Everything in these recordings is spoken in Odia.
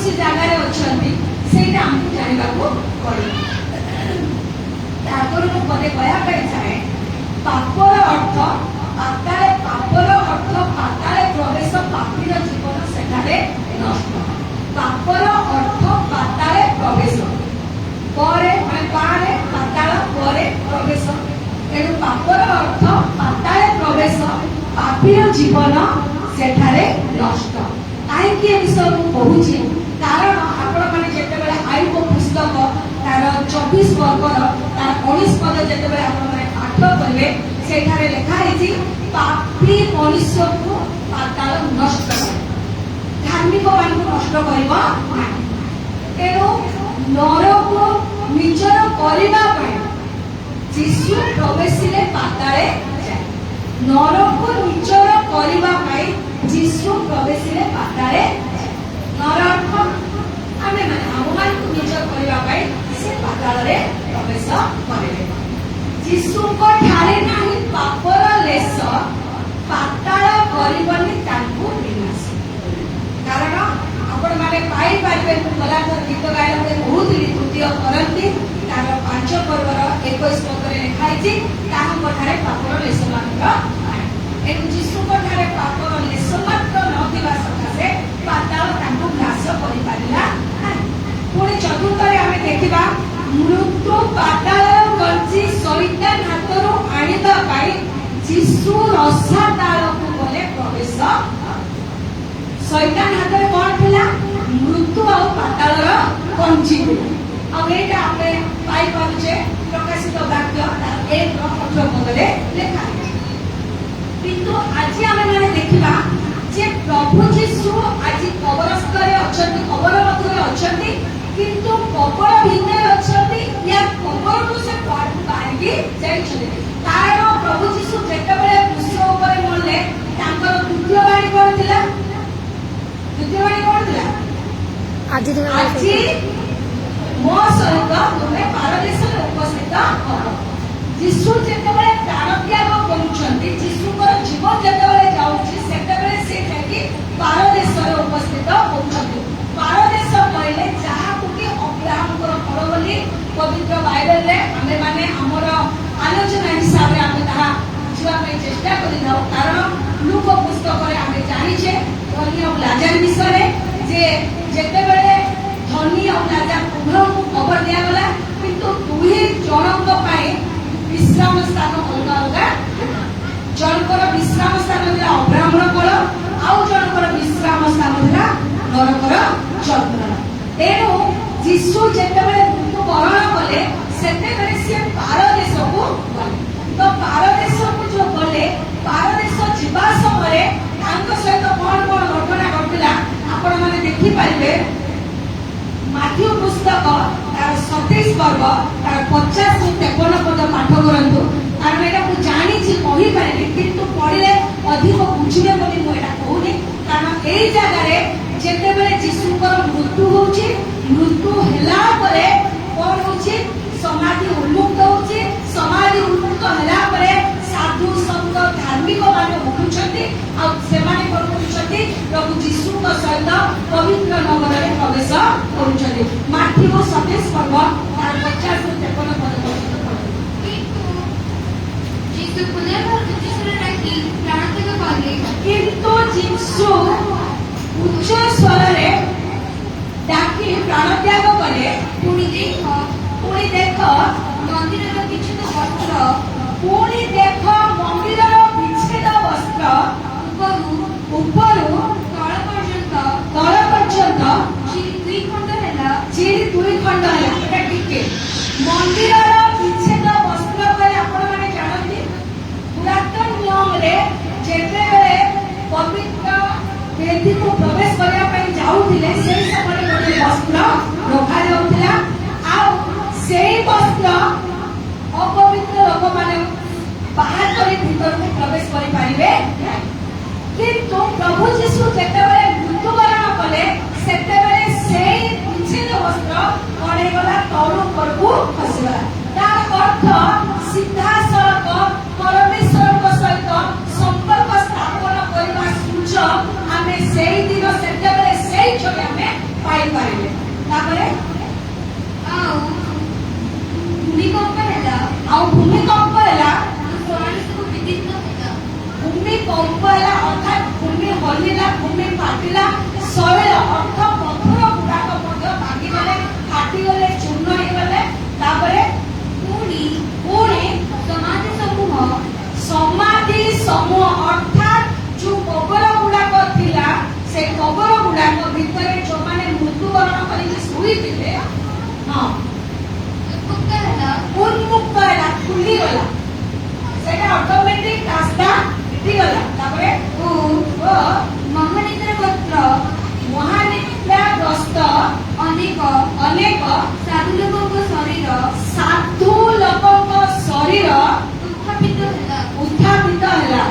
कौन जगार अच्छा से आमको जानवा पड़े। मुझे कहवाई चाहे पापर अर्थ पाताले पापर अर्थ पाताले प्रवेश पापीर जीवन सेठारे नष्ट। पापर अर्थ पाताले प्रवेश परे पारे पाताल परे प्रवेश तेणु पापर अर्थ पाताले प्रवेश पापीर जीवन सेठारे नष्ट। कहीं विषय मुझे कारण आपण मैंने जिते आयुब पुस्तक तार 24 वर्गर तार 19 पद जिते पाठ करेंगे से लिखाई पापी मनुष्य को पाताल नष्ट धार्मिक मान नष्ट कर तेणु नर को निजर करने जीशु प्रवेश पाताले जाए। नर को निजर करने जीशु प्रवेश पाताले नर अर्थ आम मान को निज करने से पाताल प्रवेश करेंगे। जीशु ठारे नहीं पापर लेस पाताल करबनी विनाश। कारण आपण मैंने पाई पारे गला गीत गायला बहुत तृतीय करती तार 5 पर्वर 21 पदरे लिखाई ठारे पापर लेस मात्र जीशु ठारे पापर लेस मात्र नथिबा सकाशे पाताल ग्रास करिपारिला। पुणी चतुर्थ आम देखा मृत्यु पाताल गंजी शैतान हाथरू आनिबा जीशु रसाताल को गले प्रवेश। शैतान हाथ में कौन थिला मृत्यु और पाताल गंजी आईटा आम पाई पारे प्रकाशित वाक्य 1:18 पदे लेखा। किंतु आज आम मैंने देखा जे प्रभु जीशु आज कबरस्थ अच्छा कबर मध्य अच्छा किंतु कबर भिन्न अच्छा या कबर को से बाहरी जाइछले। कारण प्रभु जीशु जेतेबेले क्रूस ऊपर मरले तांकर द्वितीय बाणी कोन थिला द्वितीय बाणी कोन थिला आज मो सहित तुमे पारदेश उपस्थित हो। जीशु जेतेबेले प्राण त्याग करूछंती जीशुकर जीवन जेतेबेले जाउछि सेतेबेले से जाकी पारदेश उपस्थित होछंती। पारदेश कहले जहा कि अब्राहमकर घर बोली पवित्र बाइबल रे आमे माने हमर आलोचना हिसाब रे आमे ताहा बुझवा पे चेष्टा करि दाउ। कारण लूक पुस्तक रे आमे जानिछे धनी और लाजर विषय रे जे जेतेबेले धनी और लाजर उभय को खबर दिया गला किंतु दुही जनक पाए विश्राम स्थान अलग अलग जनकर विश्राम स्थान था अब्राह्मण कोल आउ जनकर विश्राम स्थान था नरकर चंद्र। तेणु जीशु जेतेबेले मृत्यु वरण कले सेतेबेले से पारदेश को गले। तो पारदेश को जो गले पारदेश जीवा समय तांको सहित कौन कौन घटना घटिला आपण माने देखि पारिबे। माथ्यू पुस्तक तार 27 पर्व तार 50 ରୁ 53 पद पाठ करंतु। कारण एटा को जानि छी कहि पारे किंतु पढिले अधिक बुझिबे बोली मु एटा कहूनी। कारण एई जगह रे जेतेबेले जीशुकर मृत्यु होछि मृत्यु हेला परे कोन होछि समाधि उन्मुक्त होछि। समाधि उन्मुक्त हेला परे साधु संत धार्मिक मान उठुछथि आ सेमाने करूछथि प्रभु जीशु का सहित पवित्र नगर रे प्रवेश करूछथि। माथ्यू 27 पर्व तार 50 ରୁ 53 पद जीशु पुनर्भारत जीशु डाकी प्राण त्याग कले किंतु जीशु उच्च स्वर रे डाकी प्राण त्याग कले। पुणी देख मंदिर विच्छेद वस्त्र पुणी देख मंदिर विच्छेद वस्त्र उपरू तल पर्यंत चिरी 2 खंड हैला चिरी 2 खंड हैला। एटा टिके मंदिर विच्छेद वस्त्र पर आपण माने जानती पुरातन नियम रे जेतेबेले पवित्र वेदी को प्रवेश करया पई जाउथिले सेही समय गोटे वस्त्र रखा जाउथिला आ सेही वस्त्र अपवित्र लोक माने बाहर करी भीतर को प्रवेश करि पारिबे। किंतु प्रभु जीशु जेतेबेले मृत्युवरण कले सेतेबेले सेही विच्छेद वस्त्र कणे गला तळु परकु खसिगला। तार अर्थ सीधा सड़क परमेश्वर को सहित संपर्क स्थापन करबा सूच आमे सेही दिन सेतेबेले सेही छले आमे पाइ ପାଇପାରିଲେ। ତାପରେ ଆଉ ଭୂମିକମ୍ପ ହେଲା। ଆଉ ଭୂମିକମ୍ପ ହେଲା। ସମାନ ସବୁ ବିଦୀର୍ଣ୍ଣ ହେଲା। ଭୂମିକମ୍ପ ହେଲା ଅର୍ଥାତ୍ ଭୂମି ହଲିଲା, ଭୂମି ଫାଟିଲା, ଶୈଳ ଅର୍ଥ ପଥର ଗୁଡାକ ମଧ୍ୟ ଭାଙ୍ଗିଗଲେ, ଫାଟିଗଲେ, ଚୂର୍ଣ୍ଣ ହେଇଗଲେ। ତାପରେ ପୁଣି ପୁଣି ସମାଧି ସମୂହ ଅର୍ଥାତ୍ ଯୋଉ କବର ଗୁଡାକ ଥିଲା, ସେ କବର ଗୁଡାକ ଭିତରେ ଯୋଉମାନେ ମୃତ୍ୟୁବରଣ କରିକି ଶୋଇଥିଲେ, ଉନ୍ମୁକ୍ତ ହେଲା, ଖୁଲିଗଲା, ସେଟା ଅଟୋମେଟିକ ରାସ୍ତା ଫିଟିଗଲା। ତାପରେ ମହାନିଦ୍ରାଗ୍ରସ୍ତ ଅନେକ ସାଧୁ ଲୋକଙ୍କ ଶରୀର ଉତ୍ଥାପିତ ହେଲା।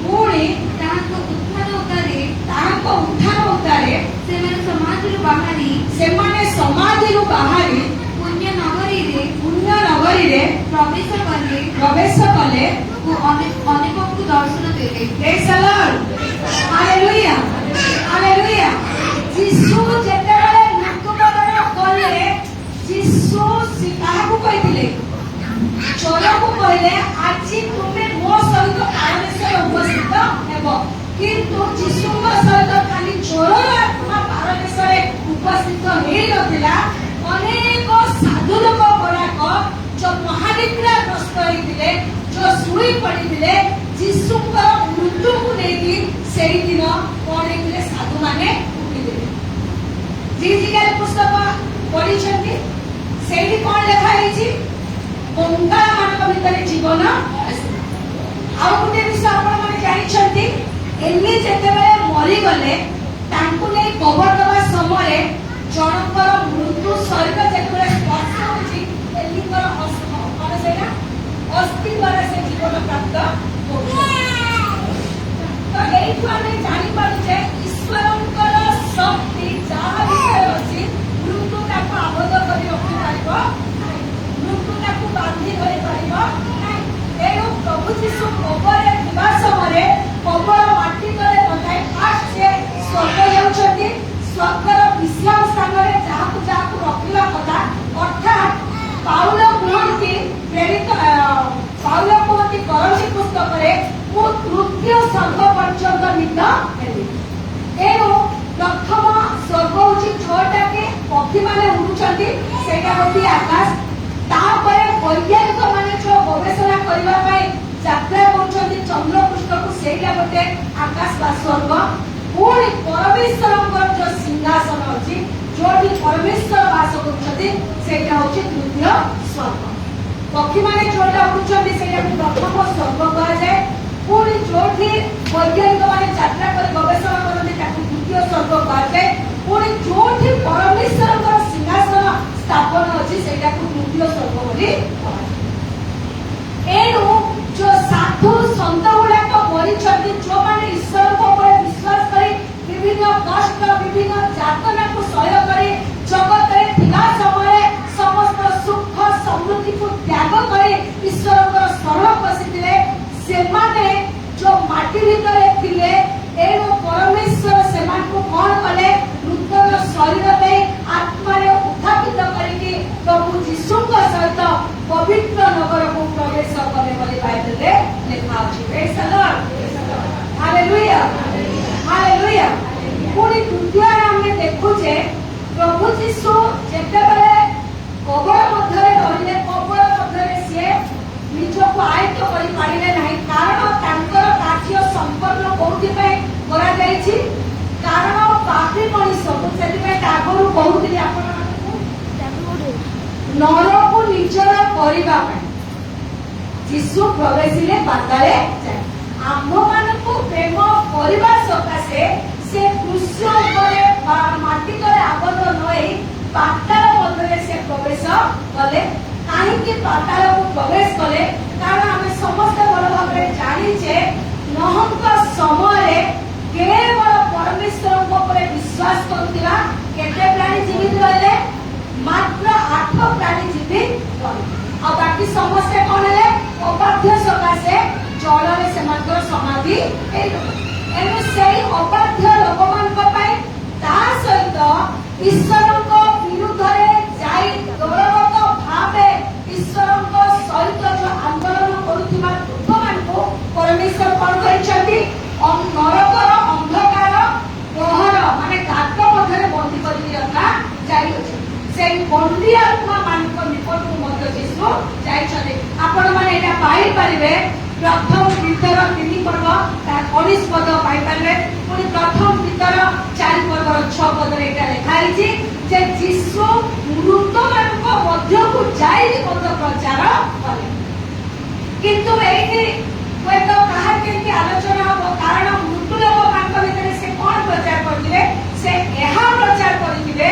ପୁଣି ତାହାଙ୍କ ଉତ୍ଥାନ ଉତ୍ତାରେ ସେମାନେ ସମାଧିରୁ ବାହାରି ପୁଣ୍ୟ ନଗରୀରେ ପ୍ରବେଶ କଲେ ଓ ଅନେକଙ୍କୁ ଦର୍ଶନ ଦେଲେ। Praise the Lord. Hallelujah. Hallelujah. ଯୀଶୁ ଯେତେବେଳେ ମୃତ୍ୟୁବରଣ କଲେ, ଯୀଶୁ କାହାକୁ କହିଥିଲେ? ଚୋରକୁ କହିଲେ, ଆଜି ତୁମେ ମୋ ସହିତ ପାରଦେଶରେ ଉପସ୍ଥିତ ହେବ। କିନ୍ତୁ ଯୀଶୁଙ୍କ ସହିତ ଖାଲି ଚୋରର ଆତ୍ମା ପାରଦେଶରେ ଉପସ୍ଥିତ ହେଇନଥିଲା, ଅନେକ ସାଧୁ ଲୋକ ଗୁଡାକ ଯୋଉ ମହାନିଦ୍ରାଗ୍ରସ୍ତ ହେଇଥିଲେ, ଯୋଉ ଶୋଇ ପଡିଥିଲେ, ଯୀଶୁଙ୍କର ମୃତ୍ୟୁକୁ ନେଇକି ସେଇଦିନ କଣ ହେଇଥିଲେ? ସାଧୁମାନେ ଉଠିଥିଲେ। ଜିଜିକାଲ ପୁସ୍ତକ ପଢିଛନ୍ତି, ସେଇଠି କଣ ଲେଖା ହେଇଛି? କଙ୍କାଳ ମାନଙ୍କ ଭିତରେ ଜୀବନ ଆସିବ। ଆଉ ଗୋଟେ ବିଷୟ ଆପଣମାନେ ଜାଣିଛନ୍ତି, ଏଲି ଯେତେବେଳେ ମରିଗଲେ, ତାଙ୍କୁ ନେଇ କବର ଦେବା ସମୟରେ ଜଣଙ୍କର ମୃତ୍ୟୁ ଶରୀର ଯେତେବେଳେ ସ୍ପର୍ଶ ହେଉଛି, ଏଲିଙ୍କର କଣ ସେଇଟା ଅସ୍ଥି ଦ୍ୱାରା ସେ ଜୀବନ ପ୍ରାପ୍ତ କରୁଛନ୍ତି। ତ ଏଇଠୁ ଆମେ ଜାଣିପାରୁଛେ ଈଶ୍ୱରଙ୍କର ଶକ୍ତି ଯାହା ଭିତରେ ଅଛି, ମୃତ୍ୟୁ ତାକୁ ଆବଦ୍ଧ କରି ରଖିପାରିବ ନାହିଁ, ମୃତ୍ୟୁ ତାକୁ ବାନ୍ଧି ଧରିପାରିବ ନାହିଁ। ତେଣୁ ପ୍ରଭୁ ଯୀଶୁ କବରରେ ଥିବା ସମୟରେ କବର ମାଟି ତଳେ ନଥାଏ, ଫାଷ୍ଟ ସେ ସ୍ୱର୍ଗ ଯାଉଛନ୍ତି। ସ୍ୱର୍ଗର ବିଶ୍ରାମ ସ୍ଥାନରେ ଯାହାକୁ ରଖିବା କଥା, ଅର୍ଥାତ୍ ପାଉଲ କୁହନ୍ତି କରନ୍ତି ପୁସ୍ତକରେ, ମୁଁ ତୃତୀୟ ସ୍ୱର୍ଗ ପର୍ଯ୍ୟନ୍ତ ନୀତ ହେଲି। ତେଣୁ ପ୍ରଥମ ସ୍ୱର୍ଗ ହଉଛି ଛଅଟାକେ ପକ୍ଷୀମାନେ ଉଡୁଛନ୍ତି, ସେଇଟା ହଉଛି ଆକାଶ। ତାପରେ ବୈଜ୍ଞାନିକ ମାନେ ଯୋଉ ଗବେଷଣା କରିବା ପାଇଁ ଯାତ୍ରା କରୁଛନ୍ତି ଚନ୍ଦ୍ର ପୃଷ୍ଠକୁ, ସେଇଟା ଗୋଟେ ଆକାଶ ବା ସ୍ୱର୍ଗ। ପୁଣି ପରମେଶ୍ୱରଙ୍କର ଯୋଉ ସିଂହାସନ ଅଛି, ଯୋଉଠି ପରମେଶ୍ୱର ବାସ କରୁଛନ୍ତି, ସେଇଟା ହଉଛି ତୃତୀୟ ସ୍ୱର୍ଗ। ପକ୍ଷୀମାନେ ଯୋଉଟା ଉଡୁଛନ୍ତି ସେଇଟାକୁ ପ୍ରଥମ ସ୍ୱର୍ଗ କୁହାଯାଏ। ପୁଣି ଯୋଉଠି ବୈଜ୍ଞାନିକ ମାନେ ଯାତ୍ରା କରି ଗବେଷଣା କରନ୍ତି, ତାକୁ ଦ୍ୱିତୀୟ ସ୍ୱର୍ଗ କୁହାଯାଏ। ପୁଣି ଯୋଉଠି ପରମେଶ୍ୱରଙ୍କର ସିଂହାସନ ସ୍ଥାପନ ଅଛି, ସେଇଟାକୁ ତୃତୀୟ ସ୍ୱର୍ଗ ବୋଲି କୁହାଯାଏ। ଏଣୁ ଯୋଉ ସାଧୁ ସନ୍ଥ ଗୁଡାକ ମରିଛନ୍ତି, ଯୋଉମାନେ ଈଶ୍ୱରଙ୍କ ଉପରେ ବିଶ୍ୱାସ କରି ବିଭିନ୍ନ କଷ୍ଟ, ବିଭିନ୍ନ ଯାତନାକୁ ସହ୍ୟ କରି ଜଗତରେ ଥିବା ସମୟରେ ସମସ୍ତ ସୁଖ ସମୃଦ୍ଧିକୁ ତ୍ୟାଗ କରି ଈଶ୍ୱରଙ୍କର ଶରଣ ପଶିଥିଲେ, ସେମାନେ ଯୋଉ ମାଟି ଭିତରେ ଥିଲେ। ଏଣୁ ପରମେଶ୍ୱର ସେମାନଙ୍କୁ କଣ କଲେ? ନୂତନ ଶରୀର ଦେଇ ଆତ୍ମାରେ ଉତ୍ଥାପିତ କରିକି ପ୍ରଭୁ ଯୀଶୁଙ୍କ ସହିତ ପବିତ୍ର ନଗରକୁ ପ୍ରବେଶ କଲେ ବୋଲି ବାଇବେଲରେ ଲେଖା ଅଛି। Praise the Lord. Hallelujah. Hallelujah. ପୁଣି ଦ୍ୱିତୀୟରେ ଆମେ ଦେଖୁଛେ, ପ୍ରଭୁ ଯୀଶୁ ଯେତେବେଳେ କବର ମଧ୍ୟରେ ରହିଲେ, କବର ମଧ୍ୟରେ ସିଏ ନିଜକୁ ଆୟତ୍ତ କରିପାରିଲେ ନାହିଁ। କାରଣ ତାଙ୍କର କାର୍ଯ୍ୟ ସମ୍ପନ୍ନ କୋଉଥିପାଇଁ କରାଯାଇଛି? କାରଣ ପାପୀ ମଣିଷ, ମୁଁ ସେଥିପାଇଁ ଆଗରୁ କହୁଥିଲି ଆପଣମାନଙ୍କୁ, ନରକୁ ନିଜର କରିବା ପାଇଁ ଯୀଶୁ ପ୍ରବେଶିଲେ ପାତାଳେ ଯାଇ। ଆମ୍ଭମାନଙ୍କୁ ପ୍ରେମ କରିବା ସକାଶେ ସେ କୃଷ୍ଣ ଉପରେ ବା ମାଟି ତଳେ ଆବଦ୍ଧ ନ ହୋଇ ପାତାଳ ମଧ୍ୟରେ ସେ ପ୍ରବେଶ କଲେ। କାହିଁକି ପାତାଳକୁ ପ୍ରବେଶ କଲେ? କାରଣ ଆମେ ସମସ୍ତେ ଭଲ ଭାବରେ ଜାଣିଛେ, ନୋହଙ୍କ ସମୟରେ କେବଳ ପରମେଶ୍ୱରଙ୍କ ଉପରେ ବିଶ୍ୱାସ କରୁଥିବା କେତେ ପ୍ରାଣୀ ଜୀବିତ ରହିଲେ? ମାତ୍ର 8 ପ୍ରାଣୀ ଜୀବିତ ରହିଲେ। ଆଉ ବାକି ସମସ୍ତେ କଣ ହେଲେ? ଅବାଧ୍ୟ ସକାଶେ ଜଳରେ ସେମାନଙ୍କର ସମାଧି ହେଇଗଲା। ଏଣୁ ସେଇ ଅବାଧ୍ୟ ଲୋକମାନଙ୍କ ପାଇଁ ତା ସହିତ ଈଶ୍ୱରଙ୍କ ବିରୁଦ୍ଧରେ ଯାଇ ଦଳଗତ ଭାବେ ଈଶ୍ୱରଙ୍କ ସହିତ ଯୋଉ ଆନ୍ଦୋଳନ କରୁଥିବା ଲୋକମାନଙ୍କୁ ପରମେଶ୍ୱର କଣ କରିଛନ୍ତି? ନରକର ଅନ୍ଧକାର ଗହର ମାନେ ଗାତ ମଧ୍ୟରେ ବନ୍ଦୀ କରିକି ରଖା ଯାଇଅଛି। ସେଇ ବନ୍ଦୀ ଆତ୍ମା ମାନଙ୍କ ନିକଟକୁ ମଧ୍ୟ ଯୀଶୁ ଯାଇଛନ୍ତି। ଆପଣମାନେ ଏଇଟା ପାଇପାରିବେ ପ୍ରଥମ ପିତର 3 ପର୍ବ 19 ପଦ ପାଇପାରିବେ। ପୁଣି ପ୍ରଥମ ପିତର 4 ପର୍ବର 6 ପଦରେ ଏଇଟା ଲେଖା ହେଇଛି ଯେ ଯୀଶୁ ମୃତମାନଙ୍କ ମଧ୍ୟକୁ ଯାଇ ମଧ୍ୟ ପ୍ରଚାର କଲେ। କିନ୍ତୁ ଏଇଠି ହୁଏତ କାହାର କେମିତି ଆଲୋଚନା ହବ, କାରଣ ମୃତ୍ୟୁ ଲୋକମାନଙ୍କ ଭିତରେ ସେ କଣ ପ୍ରଚାର କରିଥିଲେ? ସେ ଏହା ପ୍ରଚାର କରିଥିଲେ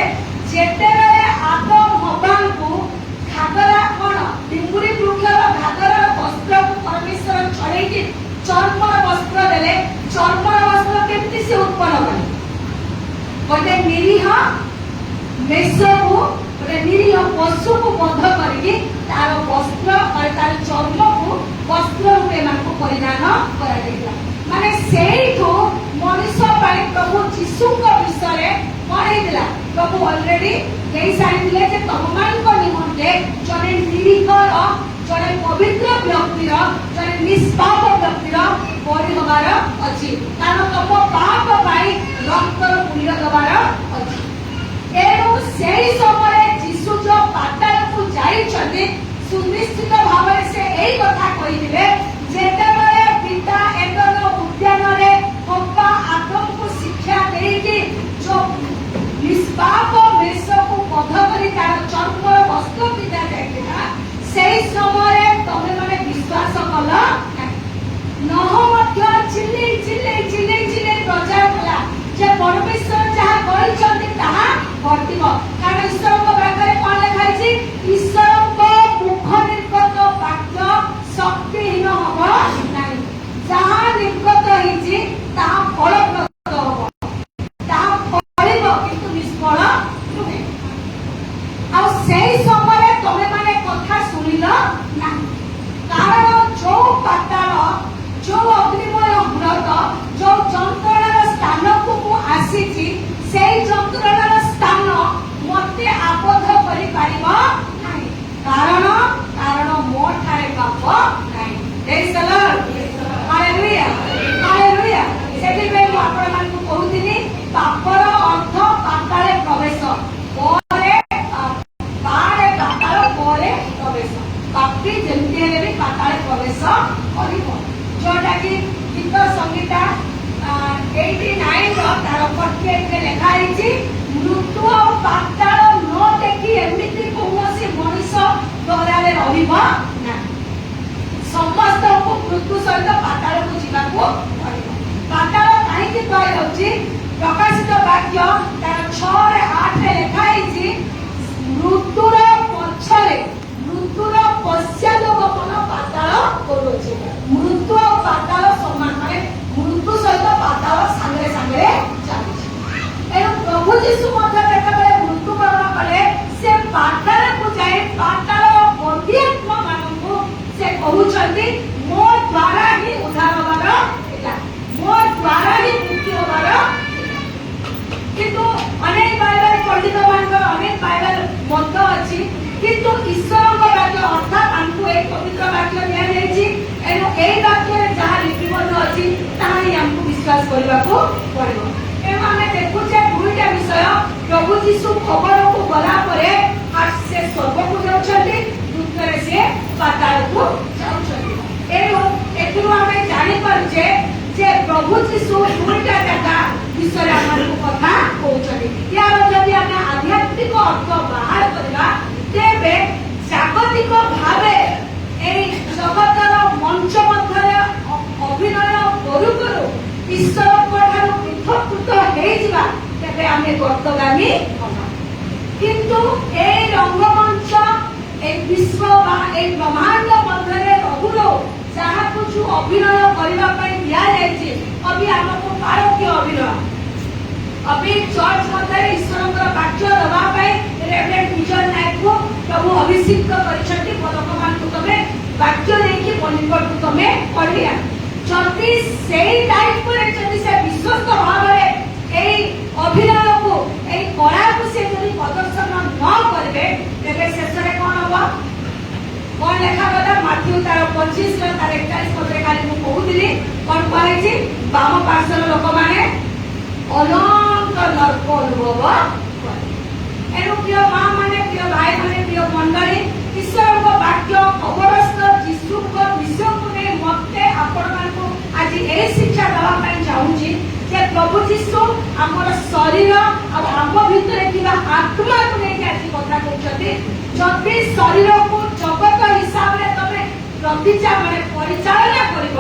ଯେତେବେଳେ ଆଦମ ହବାଙ୍କୁ ଘାଗରା କଣ ଡିମ୍ବୁରି ବୃକ୍ଷର ଘାଗରାର ବସ୍ତ୍ରକୁ ପରମେଶ୍ୱର ଛଡେଇକି ଚର୍ମର ବସ୍ତ୍ର ଦେଲେ। ଚର୍ମର ବସ୍ତ୍ର କେମିତି ସେ ଉତ୍ପନ୍ନ କଲେ? ଗୋଟେ ନିରୀହ ମେଷକୁ ଗୋଟେ ନିରୀହ ପଶୁକୁ ବଧ କରିକି ତାର ବସ୍ତ୍ର ତାର ଚର୍ମକୁ ବସ୍ତ୍ର ରୂପେ ଏମାନଙ୍କୁ ପରିଧାନ କରାଯାଇଥିଲା। ମାନେ ସେଇଠୁ ମଣିଷ ପାଇଁ ପ୍ରଭୁ ଯୀଶୁଙ୍କ ବିଷୟରେ କଣ ହେଇଥିଲା? ପ୍ରଭୁ ଅଲରେଡି ଦେଇ ସାରିଥିଲେ ଯେ ତମମାନଙ୍କ ନିମନ୍ତେ ଜଣେ ନିରୀହର, ଜଣେ ପବିତ୍ର ବ୍ୟକ୍ତିର, ଜଣେ ନିଷ୍ପାପ ବ୍ୟକ୍ତିର ବଳି ହବାର ଅଛି। କାରଣ ତମ ପାପ ପାଇଁ ରକ୍ତର ମୂଲ୍ୟ ଦେବାର ଅଛି। ଏଣୁ ସେଇ ସମୟରେ ଯୀଶୁ ଯୋଉ ପାତାଳକୁ ଯାଇଛନ୍ତି ସୁନିଶ୍ଚିତ ଭାବରେ ସେ ଏଇ କଥା କହିଥିଲେ ଯେତେବେଳେ ପିତା ଏଦନ ଉଦ୍ୟାନରେ ହବା ଆଦମକୁ ଶିକ୍ଷା ଦେଇକି ଯୋଉ ନିଷ୍ପାପ ମେଷକୁ ବଧ କରି ତାର ଚର୍ମର ବସ୍ତ୍ର ପିନ୍ଧା ଯାଇଥିଲା, ସେଇ ସମୟରେ ତମେ ମାନେ ବିଶ୍ୱାସ କଲ ନାହିଁ। ନହ ମଧ୍ୟ ଚିଲେଇ ଚିଲେଇ ଚିଲେଇ ଚିଲେଇ ପ୍ରଚାର କଲା ଯେ ପରମେଶ୍ୱର ଯାହା କରିଛନ୍ତି ତାହା ଘଟିବ। କାରଣ ଈଶ୍ୱରଙ୍କ ପାଖରେ କଣ ଲେଖା ହେଇଛି? ଈଶ୍ୱରଙ୍କ ମୁଖ ନିର୍ଗତ ବାକ୍ୟ ଶକ୍ତିହୀନ ହବ ନାହିଁ। ଯାହା ନିର୍ଗତ ହେଇଛି ତାହା ଫଳପ୍ରଦ ହବ, ତାହା ଫଳିବ, କିନ୍ତୁ ନିଷ୍ଫଳ ନୁହେଁ। ଆଉ ସେଇ ସମୟରେ ତମେ ମାନେ କଥା ଶୁଣିଲ ନାହିଁ। କାରଣ ଯୋଉ ପାତାଳ, ଯୋଉ ଅଗ୍ନିମୟ ହ୍ରଦ, ଯୋଉ ଯନ୍ତ୍ରଣାର ସ୍ଥାନକୁ ମୁଁ ଆସିଛି ସେଇ ଯନ୍ତ୍ରଣାର ସ୍ଥାନ ମତେ ଆବଦ୍ଧ କରିପାରିବ ନାହିଁ। କାରଣ ମୋ ଠାରେ ପାପ ନାହିଁ। ସେଥିପାଇଁ ମୁଁ ଆପଣମାନଙ୍କୁ କହୁଥିଲି ପାପର ଅର୍ଥ ପାତାଳେ ପ୍ରବେଶ, ପରେ ପାତାଳ ପରେ ପ୍ରବେଶ। ପାପୀ ଯେମିତି ହେଲେ ବି ପାତାଳେ ପ୍ରବେଶ କରିବ। ଯୋଉଟା କି ଗୀତ ସଂହିତା 89 ତାର 48 ଲେଖା ହେଇଛି ମୃତ୍ୟୁ ଆଉ ପାତାଳ ନ ଦେଖି ଏମିତି କୌଣସି ମଣିଷ ଦୟାରେ ରହିବ ନାହିଁ। ସମସ୍ତଙ୍କୁ ମୃତ୍ୟୁ ସହିତ ପାତାଳକୁ ଯିବାକୁ ପଡିବ। ପାତାଳ କାହିଁକି କୁହାଯାଉଛି? ପ୍ରକାଶିତ ବାକ୍ୟ ତାର 6:8 ଲେଖା ହେଇଛି ମୃତ୍ୟୁର ପଛରେ, ମୃତ୍ୟୁର ପଶ୍ଚାଦଗମନ ପାତାଳ କରୁଅଛି। ମୃତ୍ୟୁ ଆଉ ପାତାଳ ସମାନ, ମାନେ ମୃତ୍ୟୁ ସହିତ ପାତାଳ ସାଙ୍ଗରେ ସାଙ୍ଗରେ ଚାଲିଛି। ଏଣୁ ପ୍ରଭୁ ଯୀଶୁ ମଧ୍ୟ ଯେତେବେଳେ ମୃତ୍ୟୁବରଣ କଲେ ସେ ପାତାଳକୁ ଯାଇ ପାତାଳ ବନ୍ଦୀ ଆତ୍ମା ମାନଙ୍କୁ ସେ କହୁଛନ୍ତି ମୋ ଦ୍ୱାରା ହିଁ ଉଦ୍ଧାର ହବାର ଥିଲା, ମୋ ଦ୍ୱାରା ହିଁ ମୁକ୍ତି ହବାର ଥିଲା। କିନ୍ତୁ ଅନେକ ବାଇବେଲ ପଣ୍ଡିତ ମାନଙ୍କର ଅନେକ ବାଇବେଲ ମତ ଅଛି, କିନ୍ତୁ ଈଶ୍ୱରଙ୍କ ବାକ୍ୟ ଅର୍ଥାତ୍ ଆମକୁ ଏଇ ପବିତ୍ର ବାକ୍ୟ ଦିଆଯାଇଛି। ଏଣୁ ଏଇ ବାକ୍ୟରେ ଯାହା ଲିପିବଦ୍ଧ ଅଛି ତାହା ହିଁ ଆମକୁ ବିଶ୍ୱାସ କରିବାକୁ ପଡିବ। ଏଣୁ ଆମେ ଦେଖୁଛେ ଦୁଇଟା ବିଷୟ। ପ୍ରଭୁ ଯୀଶୁ ଖବରକୁ ଗଲା ପରେ ସେ ସ୍ୱର୍ଗକୁ ଯାଉଛନ୍ତି, ଦ୍ୱିତୀୟରେ ସେ ପାତାଳକୁ ଯାଉଛନ୍ତି। ଏଣୁ ଏଥିରୁ ଆମେ ଜାଣିପାରୁଛେ ଯେ ପ୍ରଭୁ ଯୀଶୁ ଦୁଇଟା ଜାଗା ବିଷୟରେ ଆମମାନଙ୍କୁ କଥା କହୁଛନ୍ତି। ୟାର ଯଦି ଆମେ ଆଧ୍ୟାତ୍ମିକ ଅର୍ଥ ବାହାର କରିବା ତେବେ ଜାଗତିକ ଭାବେ ଏଇ ଜଗତର ମଞ୍ଚ ମଧ୍ୟରେ ଅଭିନୟ କରୁ କରୁ ଈଶ୍ୱରଙ୍କ ଠାରୁ ପୃଥକୃତ ହେଇଯିବା, ତେବେ ଆମେ ଗର୍ତ୍ତଗାମୀ ହବା। କିନ୍ତୁ ଏଇ ରଙ୍ଗମଞ୍ଚ, ଏଇ ବିଶ୍ୱ ବା ଏଇ ବ୍ରହ୍ମାଣ୍ଡ ମଧ୍ୟରେ ରହୁ ରହୁ ଯାହାକୁ ଯୋଉ ଅଭିନୟ କରିବା ପାଇଁ ଦିଆଯାଇଛି, ଅଭି ଆମକୁ ପାରକୀୟ ଅଭିନୟ, ଅଭି ଚର୍ଚ୍ଚ ମଧ୍ୟରେ ଈଶ୍ୱରଙ୍କର ବାକ୍ୟ ଦେବା ପାଇଁ ରେଭରେଣ୍ଡ ବିଜୟ ନାୟକଙ୍କୁ ପ୍ରଭୁ ଅଭିଷିକ୍ତ କରିଛନ୍ତି। ଲୋକମାନଙ୍କୁ ତମେ ବାକ୍ୟ ଦେଇକି ନିକଟକୁ ତମେ ପଢିଆ। ଯଦି ସେଇ ଟାଇପରେ ଯଦି ସେ ବିଶ୍ୱସ୍ତ ଭାବରେ ଏଇ ଅଭିନୟକୁ, ଏଇ କଳାକୁ ସେ ଲେଖାଗଲା ମାଥ୍ୟୁ ତାର 25 ତାର 41 ପଦରେ ଖାଲି ମୁଁ କହୁଥିଲି କଣ କୁହାଯାଇଛି ବାମ ପାର୍ଶ୍ୱର ଲୋକମାନେ ଅନନ୍ତ ନର୍କ ଅନୁଭବ କରେ। ଏଣୁ ପ୍ରିୟ ମା ମାନେ ପ୍ରିୟ ଭାଇ ମାନେ ପ୍ରିୟ ମଣ୍ଡଳୀ ଈଶ୍ୱରଙ୍କ ବାକ୍ୟ ଖବରସ୍ଥ ଯୀଶୁଙ୍କ ବିଷୟକୁ ନେଇ ମତେ ଆପଣମାନଙ୍କୁ ଆଜି ଏହି ଶିକ୍ଷା ଦେବା ପାଇଁ ଚାହୁଁଛି ଯେ ପ୍ରଭୁ ଯୀଶୁ ଆମର ଶରୀର ଆଉ ଆମ ଭିତରେ ଥିବା ଆତ୍ମାକୁ ନେଇକି ଆଜି କଥା କହୁଛନ୍ତି। ଯଦି ଶରୀରକୁ ଜଗତ ହିସାବରେ ତମେ ପରିଚାଳନା କରିବ,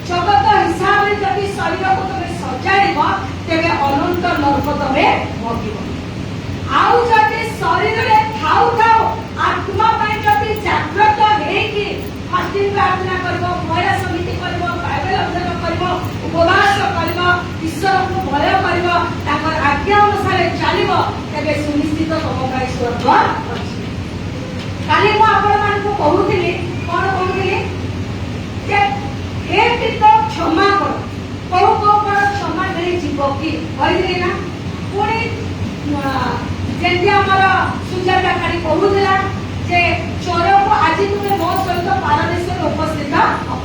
ଜଗତ ହିସାବରେ ଯଦି ଶରୀରକୁ ତମେ ସଜାଡ଼ିବ ତେବେ ଅନନ୍ତ ନର୍କ ତମେ ଭୋଗିବ। ଆଉ ଯଦି ଶରୀରରେ ଥାଉ ଥାଉ ଆତ୍ମା ପାଇଁ ଯଦି ଜାଗ୍ରତ ହେଇକି ଫାଷ୍ଟିଂ ପ୍ରାର୍ଥନା କରିବ, ମହିଳା ସମିତି କରିବ, ବାଇବେଲ ଅଧ୍ୟୟନ କରିବ, ଉପବାସ କରିବ, ଈଶ୍ୱରଙ୍କୁ ଭୟ କରିବ, ତାଙ୍କର ଆଜ୍ଞା ଅନୁସାରେ ଚାଲିବ, ତେବେ ସୁନିଶ୍ଚିତ ତମ ପାଇଁ ସ୍ୱର୍ଗ ଅଛି। କାଲି ମୁଁ ଆପଣମାନଙ୍କୁ କହୁଥିଲି କଣ କହୁଥିଲି ଯେ ହେ ପିତ କ୍ଷମା କର, କୋଉ କୋଉ କଣ କ୍ଷମା ମିଳିଯିବ କି କହିଥିଲି ନା। ପୁଣି ଯେମିତି ଆମର ସୁଜାତା ଖାଲି କହୁଥିଲା ଯେ ଚୋରକୁ ଆଜି ତୁମେ ମୋ ସହିତ ପାରଦେଶରେ ଉପସ୍ଥିତ ହବ।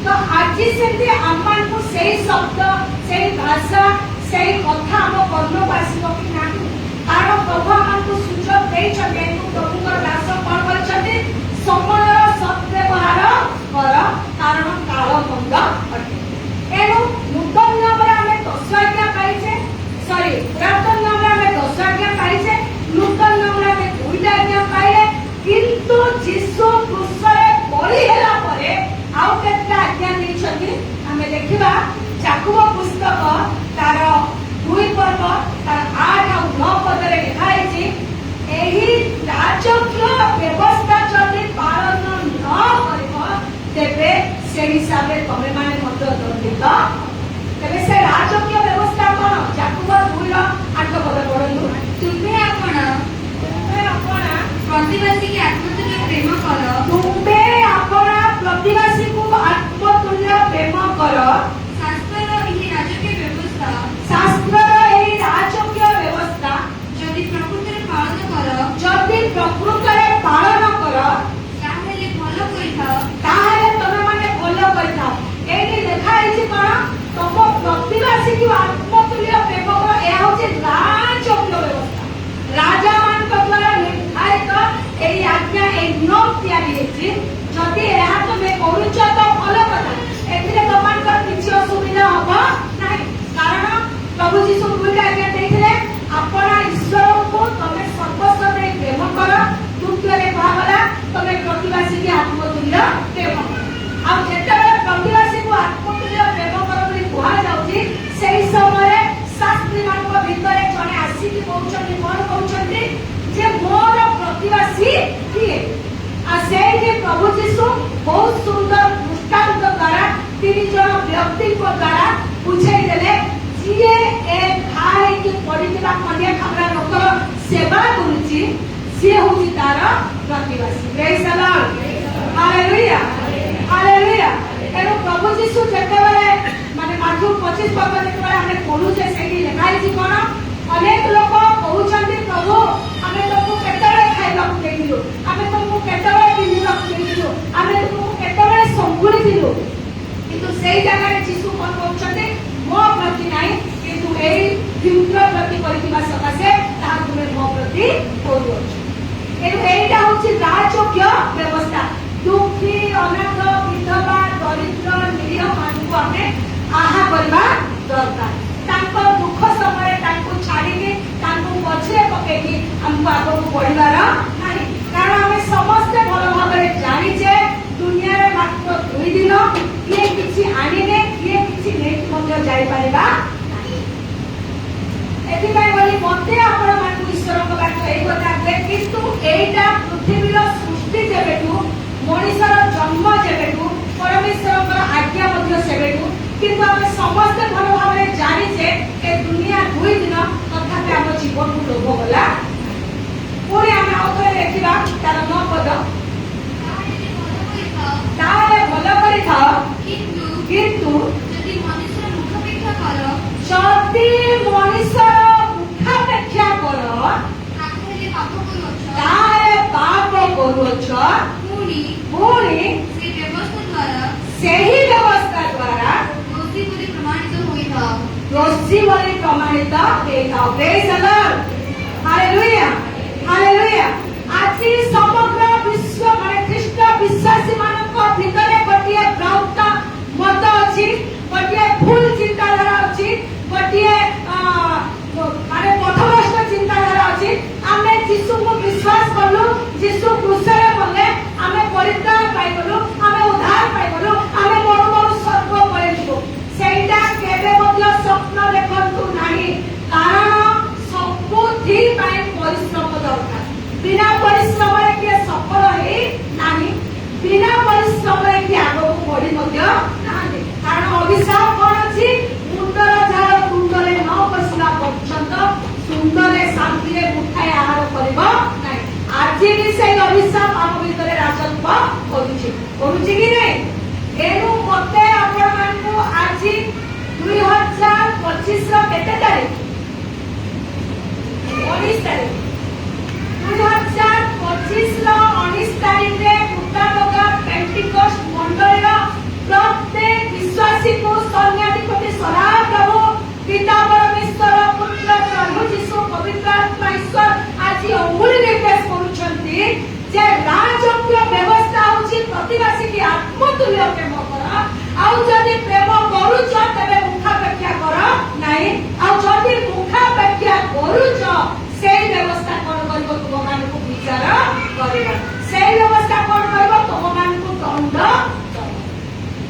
ତ ଆଜି ସେମିତି ଆମମାନଙ୍କୁ ସେଇ ଶବ୍ଦ, ସେଇ ଭାଷା, ସେଇ କଥା ଆମ କର୍ଣ୍ଣକୁ ଆସିବ କି ନାହିଁ? କାରଣ ପ୍ରଭୁ ଆମକୁ ସୁଯୋଗ ଦେଇଛନ୍ତି। ପ୍ରଭୁଙ୍କର ଦାସ କଣ କରିଛନ୍ତି? ସମୟର ସଦ୍ବ୍ୟବହାର କର, କାରଣ କାଳ ମନ୍ଦ ଅଟେ। ଏଣୁ ନୂତନ ନିୟମରେ ଆମେ 10 ଆଜ୍ଞା ପାଇଛେ, ପୁରାତନ ନିୟମରେ ଆମେ 10 ଆଜ୍ଞା ପାଇଛେ, ନୂତନ ନିୟମରେ ଆମେ 2ଟା ଆଜ୍ଞା ପାଇଲେ। କିନ୍ତୁ ଯୀଶୁ କ୍ରୁଶରେ ବଳି ହେଲା ପରେ ଆଉ କେତେଟା ଆଜ୍ଞା ଦେଇଛନ୍ତି ଆମେ ଦେଖିବା। ଯାକୁବ ପୁସ୍ତକ ତାର 2 ପର୍ବ ତାର 8 ଆଉ 9 ପଦରେ ଲେଖା ହେଇଛି, ଏହି ରାଜକୀୟ ବ୍ୟବସ୍ଥା ଯଦି ପାଳନ ନ କରିବ ତେବେ ସେ ହିସାବରେ ତମେ ମାନେ ମଧ୍ୟ ଦଣ୍ଡିତ। ତେବେ ସେ ରାଜକୀୟ ବ୍ୟବସ୍ଥା କଣ? ଯାକୁବ 2:8 ପଦ ପଢନ୍ତୁ। ତୁମେ ଆପଣା ପ୍ରତିବାସୀକି ଆତ୍ମତୁଲ୍ୟ ପ୍ରେମ କର। ତୁମେ ଆପଣା ପ୍ରତିବାସୀକୁ ଆତ୍ମତୁଲ୍ୟ ପ୍ରେମ କର। ଶାସ୍ତ୍ରର ଏହି ରାଜକୀୟ ବ୍ୟବସ୍ଥା ଯଦି ପ୍ରକୃତରେ ପାଳନ କର, ତାହେଲେ ଭଲ କରିଥାଅ। ତାହେଲେ ତମେ ମାନେ ଭଲ କରିଥାଅ। ଏଇଠି ଲେଖା ହେଇଛି କଣ? ତମ ପ୍ରତିବାସୀକୁ ଆତ୍ମତୁଲ୍ୟ ପ୍ରେମ କର। ଏହା ହଉଛି ରାଜକୀୟ ବ୍ୟବସ୍ଥା, ରାଜା ମାନଙ୍କ ଦ୍ୱାରା ନିର୍ଦ୍ଧାରିତ ଏହି ଆଜ୍ଞା, ଏହି ନିୟମ ତିଆରି ହେଇଛି। ଯଦି ଏହା ତମେ କରୁଛ ତ ଭଲ କଥା, ଏଥିରେ ତମମାନଙ୍କର କିଛି ଅସୁବିଧା ହବ ନାହିଁ। କାରଣ ପ୍ରଭୁ ଯୀଶୁ 2ଟା ଆଜ୍ଞା ଦେଇଥିଲେ। ଆପଣ ଈଶ୍ୱରଙ୍କୁ ତମେ ସର୍ବସ୍ୱ ଦେଇ ପ୍ରେମ କର। ଦ୍ୱିତୀୟରେ କୁହାଗଲା ତମେ ପ୍ରତିବାସୀକି ଆତ୍ମତୁଲ୍ୟ ପ୍ରେମ କର। ଆଉ ଯେତେବେଳେ ପ୍ରତିବାସୀକୁ ଆତ୍ମତୁଲ୍ୟ ପ୍ରେମ କର ବୋଲି କୁହାଯାଉଛି, ସେହି ସମୟରେ ଶାସ୍ତ୍ରୀ ମାନଙ୍କ ଭିତରେ ଜଣେ ଆସିକି କହୁଛନ୍ତି, କଣ କହୁଛନ୍ତି ଯେ ମୋର ପ୍ରତିବାସୀ କିଏ? ଆଉ ସେଇଠି ପ୍ରଭୁ ଯୀଶୁ ବହୁତ ସୁନ୍ଦର ଦୃଷ୍ଟାନ୍ତ ଦ୍ୱାରା 3 ଜଣ ବ୍ୟକ୍ତିଙ୍କ ଦ୍ୱାରା ବୁଝେଇ ଦେଲେ। ଯିଏ ଏ ଘା ହେଇକି ପଡିଥିବା ଖଣ୍ଡିଆ ଖାବରା ଲୋକର ସେବା କରୁଛି, ସିଏ ହଉଛି ତାର ପ୍ରତିବାସୀ। ପ୍ରେଜ୍ ଦ ଲର୍ଡ, ହାଲେଲୁୟା, ହାଲେଲୁୟା। ତେଣୁ ପ୍ରଭୁ ଯୀଶୁ ଯେତେବେଳେ ମାନେ ମାଥ୍ୟୁ 25 ପଦ ଯେତେବେଳେ ଆମେ ପଢୁଛେ, ସେଇଠି ଲେଖା ହେଇଛି କଣ? ଅନେକ ଲୋକ କହୁଛନ୍ତି ପ୍ରଭୁ ଆମେ ତମକୁ କେତେବେଳେ ଖାଇବାକୁ ଦେଇଥିଲୁ, ଆମେ ତମକୁ କେତେବେଳେ ପିନ୍ଧିବାକୁ ଦେଇଥିଲୁ, ଆମେ ତମକୁ କେତେବେଳେ ସମ୍ଭୁଳିଥିଲୁ। କିନ୍ତୁ ସେଇ ଜାଗାରେ ଯୀଶୁ କଣ କହୁଛନ୍ତି? ମୋ ପ୍ରତି ନାହିଁ, କିନ୍ତୁ ଏଇ କ୍ଷୁଦ୍ର ପ୍ରତି କରିଥିବା ସକାଶେ ତାହା ତୁମେ ମୋ ପ୍ରତି କରୁଅଛ। ଏଣୁ ଏଇଟା ହଉଛି ରାଜକୀୟ ବ୍ୟବସ୍ଥା। ଦୁଃଖୀ, ଅନାଥ, ବିଧବା, ଦରିଦ୍ର, ନିରୀହ ମାନଙ୍କୁ ଆମେ ଆହା କରିବା ଦରକାର। ତାଙ୍କ ଦୁଃଖ ସମୟରେ ତାଙ୍କୁ ଛାଡ଼ିକି, ତାଙ୍କୁ ପଛରେ ପକେଇକି ଆମକୁ ଆଗକୁ ବଢିବାର ନାହିଁ। କାରଣ ଆମେ ସମସ୍ତେ ଭଲ ଭାବରେ ଜାଣିଛେ ଦୁନିଆରେ ମାତ୍ର 2 ଦିନ, କିଏ କିଛି ଆଣିଲେ, କିଏ କିଛି ନେଇକି ମଧ୍ୟ ଯାଇପାରିବା ନାହିଁ। ଏଥିପାଇଁ ବୋଲି ମତେ ଆପଣ ମାନଙ୍କୁ ଈଶ୍ୱରଙ୍କ ବାକ୍ୟ ଏଇ କଥା କୁହେ। କିନ୍ତୁ ଏଇଟା ପୃଥିବୀର ସୃଷ୍ଟି ଯେବେଠୁ, ମଣିଷର ଜନ୍ମ ଯେବେଠୁ, ପରମେଶ୍ୱରଙ୍କର ଆଜ୍ଞା ମଧ୍ୟ ସେବେଠୁ। କିନ୍ତୁ ଆମେ ସମସ୍ତେ ଭଲ ଭାବରେ ଜାଣିଛେ ଏ ଦୁନିଆ 2 ଦିନ, ତଥାପି ଆମ ଜୀବନକୁ ଲୋଭ ଗଲା। ପୁଣି ଆମେ ଆଉ ଥରେ ଦେଖିବା ତାର 9 ପଦ। ତାହେଲେ ଭଲ କରିଥାଅ, କିନ୍ତୁ ଯଦି ମଣିଷର ମୁଖାପେକ୍ଷା କର, ତାହେଲେ ପାପ କରୁଅଛ। ସହିତ ହେଇଥାଉ। ପ୍ରେଜ୍ ଦ ଲର୍ଡ। Hallelujah hallelujah. ଆଜି ସମଗ୍ର ବିଶ୍ୱ ମାନେ ଖ୍ରୀଷ୍ଟ ବିଶ୍ୱାସୀ ମାନଙ୍କ ଭିତରେ ଗୋଟିଏ ଭ୍ରାନ୍ତ ମତ ଅଛି, ଗୋଟିଏ ଭୁଲ ଚିନ୍ତାଧାରା ଅଛି, ଗୋଟିଏ ମାନେ ପଥଭ୍ରଷ୍ଟ ଚିନ୍ତାଧାରା ଅଛି। ଆମେ ଯୀଶୁଙ୍କୁ ବିଶ୍ୱାସ କଲୁ, ଯୀଶୁ କ୍ରୁଶରେ ମଲେ, ଆମେ ପରିତ୍ରାଣ ପାଇଗଲୁ, ଆମେ ଉଦ୍ଧାର ପାଇଗଲୁ, ଆମେ ମରୁ ମରୁ ସ୍ୱର୍ଗ ପଳେଇଯିବୁ। ସେଇଟା କେବେ ମଧ୍ୟ ସ୍ୱପ୍ନ ଦେଖନ୍ତୁ ନାହିଁ, କାରଣ ସବୁଥିପାଇଁ ପରିଶ୍ରମ ଦରକାର। ବିନା ପରିଶ୍ରମରେ କିଏ ସଫଳ ହେଇ ନାହିଁ, ବିନା ପରିଶ୍ରମରେ କିଏ ଆଗକୁ ବଢି ମଧ୍ୟ ନାହାନ୍ତି। କାରଣ ଅଭିଶାପ କଣ ଅଛି? ମୁଣ୍ଡର ଝାଳ ତୁଣ୍ଡରେ ନ ବସିଲା ପର୍ଯ୍ୟନ୍ତ ସୁନ୍ଦରରେ ଶାନ୍ତିରେ ମୁଠାଏ ଆହାର କରିବ ନାହିଁ। ଆଜି ବି ସେଇ ଅଭିଶାପ ଆମ ଭିତରେ ରାଜତ୍ୱ କରୁଛି କି ନାହିଁ? ଏଣୁ ମତେ ଆପଣମାନଙ୍କୁ ଆଜି 2025 ର କେତେ ତାରିଖ? 19 ତାରିଖ। 2025 ର 19 ତାରିଖରେ ମୁତାବକ ପେଣ୍ଟିକୋଷ୍ଟ ମଣ୍ଡଳୀର ପ୍ରତ୍ୟେକ ବିଶ୍ୱାସୀଙ୍କୁ ସୈନ୍ୟାଧିପତି ସଦାପ୍ରଭୁ ପିତା ପରମେଶ୍ୱର ପୁତ୍ର ପ୍ରଭୁ ଯୀଶୁ ପବିତ୍ର ଆତ୍ମା ଈଶ୍ୱର ଆଜି ଅମୂଲ୍ୟ ନିର୍ଦ୍ଦେଶ କରୁଛନ୍ତି ଯେ ରାଜକୀୟ ବ୍ୟବସ୍ଥା ହେଉଛି ପ୍ରତିବାସୀକି ଆତ୍ମତୁଲ୍ୟ ପ୍ରେମ କର। ଆଉ ଯଦି ପ୍ରେମ କରୁଛ ତେବେ ମୁଖାପେକ୍ଷା କର ନାହିଁ। ଆଉ ଯଦି ମୁଖାପେକ୍ଷା କରୁଛ ସେଇ ବ୍ୟବସ୍ଥା କଣ କରିବ? ତୁମମାନଙ୍କୁ ବିଚାର କରିବ। ସେଇ ବ୍ୟବସ୍ଥା କଣ କରିବ? ତୁମମାନଙ୍କୁ ଦଣ୍ଡ ଦେବ।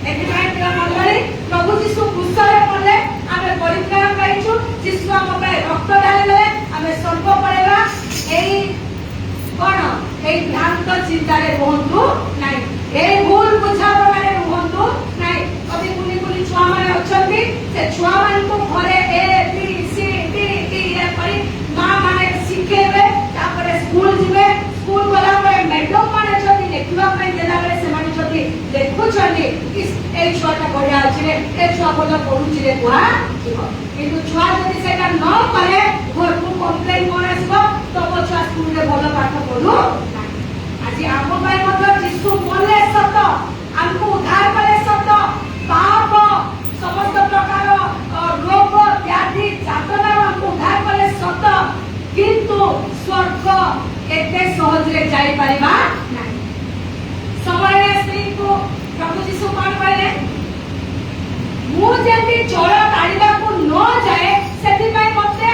ଏଥିପାଇଁ ପ୍ରିୟ ମଣ୍ଡଳୀ, ପ୍ରଭୁ ଯୀଶୁ କ୍ରୁଶରେ ମଲେ, ଆମେ ପରିତ୍ରାଣ ପାଇଛୁ। ଯୀଶୁ ଆମ ପାଇଁ ରକ୍ତ ଢାଳିଦେଲେ, ଆମେ ସ୍ୱର୍ଗ ପଳେଇବା। ଏଇ କଣ? ଏଇ ଭ୍ରାନ୍ତ ଚିନ୍ତାରେ ରୁହନ୍ତୁ ନାହିଁ, ଏଇ ଭୁଲ ବୁଝାମଣାରେ ରୁହନ୍ତୁ ନାହିଁ। ଅତି କୁନି କୁନି ଛୁଆମାନେ ଅଛନ୍ତି, ସେ ଛୁଆମାନଙ୍କୁ ଘରେ ABCD କରି ମା ମାନେ ଶିଖେଇବେ, ତାପରେ ସ୍କୁଲ ଯିବେ। ସ୍କୁଲ ଗଲା ପରେ ମ୍ୟାଡମ ମାନେ ଯଦି ଲେଖିବା ପାଇଁ ଦେଲାବେଳେ ସେମାନେ ଯଦି ଲେଖୁଛନ୍ତି ଏଇ ଛୁଆଟା ବଢିଆ ଅଛି ରେ, ଏ ଛୁଆ ଭଲ ପଢୁଛି ରେ କୁହାଯିବ। କିନ୍ତୁ ଛୁଆ ଯଦି ସେଇଟା ନ କରେ ଘରକୁ କମ୍ପ୍ଲେନ କଣ ଆସିବ? ତମ ଛୁଆ ସ୍କୁଲରେ ଭଲ ପାଠ ପଢୁ ନାହିଁ। ଆଜି ଆମ ପାଇଁ ମଧ୍ୟ ଯୀଶୁ ମଲେ ସତ, ଆମକୁ ଉଦ୍ଧାର କଲେ ସତ, ପାପ ସମସ୍ତ ପ୍ରକାର ରୋଗ ବ୍ୟାଧି ଯାତନାରୁ ଆମକୁ ଉଦ୍ଧାର କଲେ ସତ, କିନ୍ତୁ ସ୍ୱର୍ଗ ଏତେ ସହଜରେ ଯାଇପାରିବା ନାହିଁ। ସମୟରେ ସ୍ତ୍ରୀଙ୍କୁ ପ୍ରଭୁ ଯୀଶୁ କଣ କହିଲେ? ମୁଁ ଯେମିତି ଜଳ କାଢିବାକୁ ନ ଯାଏ, ସେଥିପାଇଁ ମତେ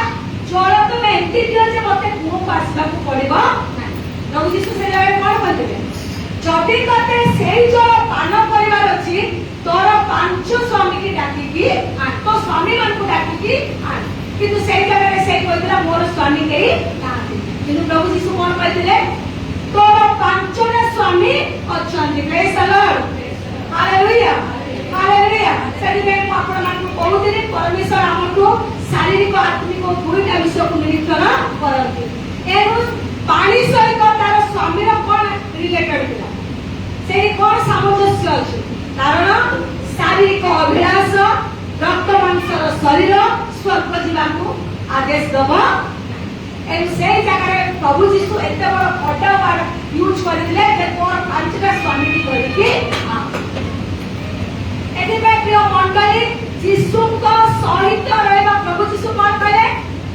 ଜଳ ତମେ ଏମିତି ଦିଅ ଯେ ମତେ କୂଅକୁ ଆସିବାକୁ ପଡିବ ନାହିଁ। ପ୍ରଭୁ ଯୀଶୁ ସେ ଜାଗାରେ କଣ କହିଥିଲେ? ଯଦି ତତେ ସେଇ ଜଳ ପାନ କରିବାର ଅଛି, ତୋର 5 ସ୍ୱାମୀକି ଡାକିକି ଆଣ, ତୋ ସ୍ୱାମୀ ମାନଙ୍କୁ ଡାକିକି ଆଣ। କିନ୍ତୁ ସେଇ ଜାଗାରେ ସେ କହିଥିଲା ମୋର ସ୍ୱାମୀ କେହି ନାହାନ୍ତି। କିନ୍ତୁ ପ୍ରଭୁ ଯୀଶୁ କଣ କହିଥିଲେ? ତୋର 5ଟା ସ୍ୱାମୀ ଅଛନ୍ତି। ପ୍ରେଜ୍ ଦ ଲର୍ଡ। Hallelujah hallelujah. ସେଥିପାଇଁ ମୁଁ ଆପଣମାନଙ୍କୁ କହୁଥିଲି, ପରମେଶ୍ୱର ଆମଠୁ ଶାରୀରିକ ଆତ୍ମିକ ଦୁଇଟା ବିଷୟକୁ ନିରୀକ୍ଷଣ କରନ୍ତି। ଏଣୁ ପାଣି ସହିତ ତାର ସ୍ୱାମୀର କଣ ରିଲେଟେଡ ଥିଲା? ସେଠି କଣ ସାମଞ୍ଜସ୍ୟ ଅଛି? କାରଣ ଶାରୀରିକ ଅଭିଳାଷ, ରକ୍ତ ମାଂସର ଶରୀର ସ୍ୱର୍ଗ ଯିବାକୁ ଆଦେଶ ଦବ। ଏଣୁ ସେଇ ଜାଗାରେ ପ୍ରଭୁ ଯୀଶୁ ଏତେ ବଡ ବଡ ୱାର୍ଡ ୟୁଜ କରିଥିଲେ ଯେ ତୋର 5ଟା ସ୍ୱାମୀକି ଧରିକି ଏଥିପାଇଁ ପ୍ରିୟ ମଣ୍ଡଳୀ, ଯୀଶୁଙ୍କ ସହିତ ରହିବା। ପ୍ରଭୁ ଯୀଶୁ କଣ କହିଲେ?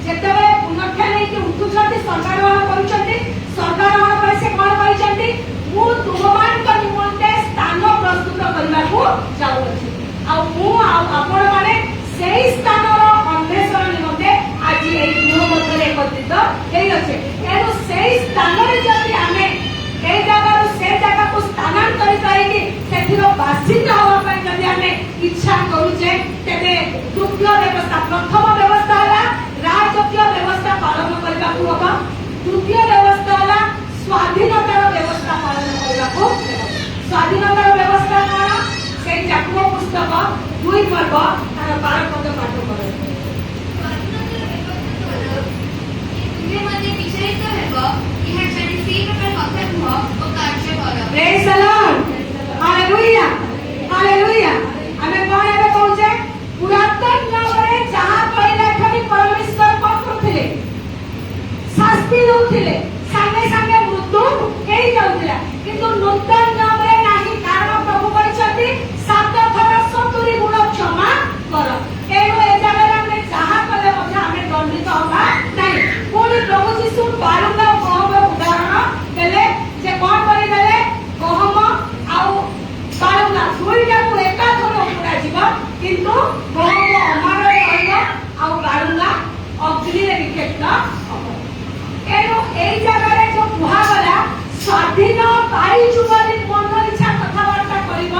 ଯେତେବେଳେ ପୁନଃଖ୍ୟା ନେଇକି ଉଠୁଛନ୍ତି, ସ୍ୱର୍ଗାରୋହଣ କରୁଛନ୍ତି, ସ୍ୱର୍ଗାରୋହଣ ପରେ ସେ କଣ କହିଛନ୍ତି? ମୁଁ ତୁମମାନଙ୍କ ନିମନ୍ତେ ସ୍ଥାନ ପ୍ରସ୍ତୁତ କରିବାକୁ ଯାଉଅଛି, ଆଉ ମୁଁ ଆଉ ଆପଣମାନେ ସେଇ ସ୍ଥାନର ଅନ୍ୱେଷଣ ନିମନ୍ତେ ଆଜି ଏଇ ଗୃହ ମଧ୍ୟରେ ଏକତ୍ରିତ ହେଇଅଛେ। ଏଣୁ ସେଇ ସ୍ଥାନରେ ଯଦି ଆମେ ଏଇ ଜାଗାରୁ ସେ ଜାଗାକୁ ସ୍ଥାନାନ୍ତରିତ ହେଇକି ସେଥିର ବାସିନ୍ଦା ହବା ପାଇଁ ଯଦି ଆମେ ଇଚ୍ଛା କରୁଛେ, ତେବେ ଦ୍ୱିତୀୟ ବ୍ୟବସ୍ଥା, ପ୍ରଥମ ବ୍ୟବସ୍ଥା ହେଲା ରାଜକୀୟ ବ୍ୟବସ୍ଥା ପାଳନ କରିବାକୁ ହବ। ଦ୍ୱିତୀୟ ବ୍ୟବସ୍ଥା ହେଲା ସ୍ୱାଧୀନତାର ବ୍ୟବସ୍ଥା ପାଳନ କରିବାକୁ ହେବ। ସ୍ୱାଧୀନତାର ବ୍ୟବସ୍ଥା କଣ? ସେଇ ଯାକୋବ ପୁସ୍ତକ 2 ପର୍ବ ତାର 12 ପଦ ପାଠ କରନ୍ତୁ। ତୁମେମାନେ ବିଚଳିତ ହେବ, ଏହା ଜାଣି ସେଇ ପ୍ରକାର କଥା କୁହ ଓ କାର୍ଯ୍ୟ କର। ପ୍ରେଜ୍ ଦ ଲର୍ଡ। Hallelujah hallelujah. ଆମେ କଣ ଏବେ କହୁଛେ? ପୁରାତନ ନିୟମରେ ଯାହା କହିଲେ ଖାଲି ପରମେଶ୍ୱର କଣ କରୁଥିଲେ? ଶାସ୍ତି ଦଉଥିଲେ, ସାଙ୍ଗେ ସାଙ୍ଗେ ମୃତ୍ୟୁ ହେଇଯାଉଥିଲା। କିନ୍ତୁ ନୂତନ ନିୟମରେ ନାହିଁ, କାରଣ ପ୍ରଭୁ କହିଛନ୍ତି 7 ଥର 70 ଗୁଣ କ୍ଷମା କର। ଏଣୁ ଏ ଜାଗାରେ ଆମେ ଯାହା କଲେ ମଧ୍ୟ ଆମେ ଯୀଶୁ ବାଲୁଙ୍ଗା ଆଉ ଗହମର ଉଦାହରଣ ଦେଲେ ଯେ କଣ କରିଦେଲେ ଗହମ ଆଉ ବାଲୁଙ୍ଗା ଦୁଇଟାକୁ ଏକାଥରେ ଉପୁଡାଯିବ କିନ୍ତୁ ଗହମ ଅମରରେ ରହିବ ଆଉ ବାଲୁଙ୍ଗା ଅଗ୍ନିରେ ନିକ୍ଷେପ ହବ। ଏଣୁ ଏଇ ଜାଗାରେ ଯୋଉ କୁହାଗଲା ସ୍ୱାଧୀନ ପାଇଛୁ ବୋଲି ମନ ଇଚ୍ଛା କଥାବାର୍ତ୍ତା କରିବ।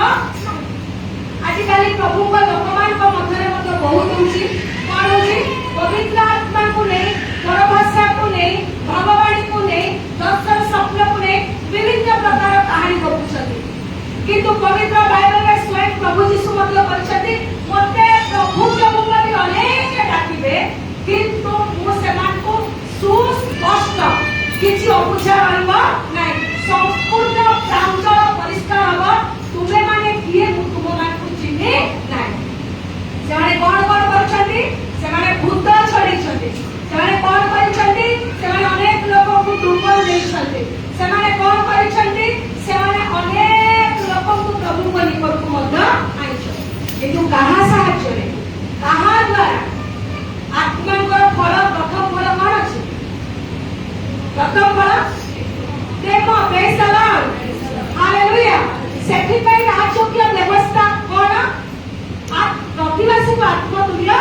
ଆଜିକାଲି ପ୍ରଭୁଙ୍କ ଲୋକମାନଙ୍କ ମଧ୍ୟରେ ମଧ୍ୟ ବହୁତ ହଉଛି କଣ ହଉଛି ପବିତ୍ର ଆତ୍ମାକୁ ନେଇ ପରଭାଷାକୁ ନେଇ ଭଗବାଣୀକୁ ନେଇ ଦର୍ଶନ ସ୍ୱପ୍ନକୁ ନେଇ ବିଭିନ୍ନ ପ୍ରକାର କାହାଣୀ ଗପୁଛନ୍ତି କିନ୍ତୁ ପବିତ୍ର ବାଇବଲରେ ସ୍ୱୟଂ ପ୍ରଭୁ ଯୀଶୁ ମଧ୍ୟ କହିଛନ୍ତି ମୋତେ ପ୍ରଭୁ ପ୍ରଭୁ ବୋଲି ଅନେକ ଡାକିବେ କିନ୍ତୁ ମୁଁ ସେମାନଙ୍କୁ ସୁସ୍ପଷ୍ଟ କିଛି ଅବୁଝା ରହିବ ନାହିଁ ସମ୍ପୂର୍ଣ୍ଣ ପ୍ରାଞ୍ଜଳ ପରିଷ୍କାର ହବ ତୁମେ ମାନେ କିଏ ମୁଁ ତୁମମାନଙ୍କୁ ଚିହ୍ନି ନାହିଁ। ସେମାନେ କଣ କଣ କରୁଛନ୍ତି ସେମାନେ ଭୂତ ଛଡେଇଛନ୍ତି ସେମାନେ କଣ କରିଛନ୍ତି ସେମାନେ ଅନେକ ଲୋକଙ୍କୁ ଦୁର୍ବଳ ଦେଇଛନ୍ତି ସେମାନେ କଣ କରିଛନ୍ତି ସେମାନେ ଅନେକ ଲୋକଙ୍କୁ ପ୍ରଭୁଙ୍କ ନିକଟକୁ ମଧ୍ୟ ଆଣିଛନ୍ତି କିନ୍ତୁ କାହା ସାହାଯ୍ୟରେ କାହା ଦ୍ୱାରା ଆତ୍ମାଙ୍କର ଫଳ ପ୍ରଥମ ଫଳ କଣ ଅଛି ପ୍ରଥମ ଫଳ ପ୍ରେମ ପ୍ରେଜ୍ ଦ ଲର୍ଡ ହାଲେଲୁୟା। ସେଥିପାଇଁ ରାଜକୀୟ ବ୍ୟବସ୍ଥା କଣ ପ୍ରତିବାସୀକୁ ଆତ୍ମତୁଲ୍ୟ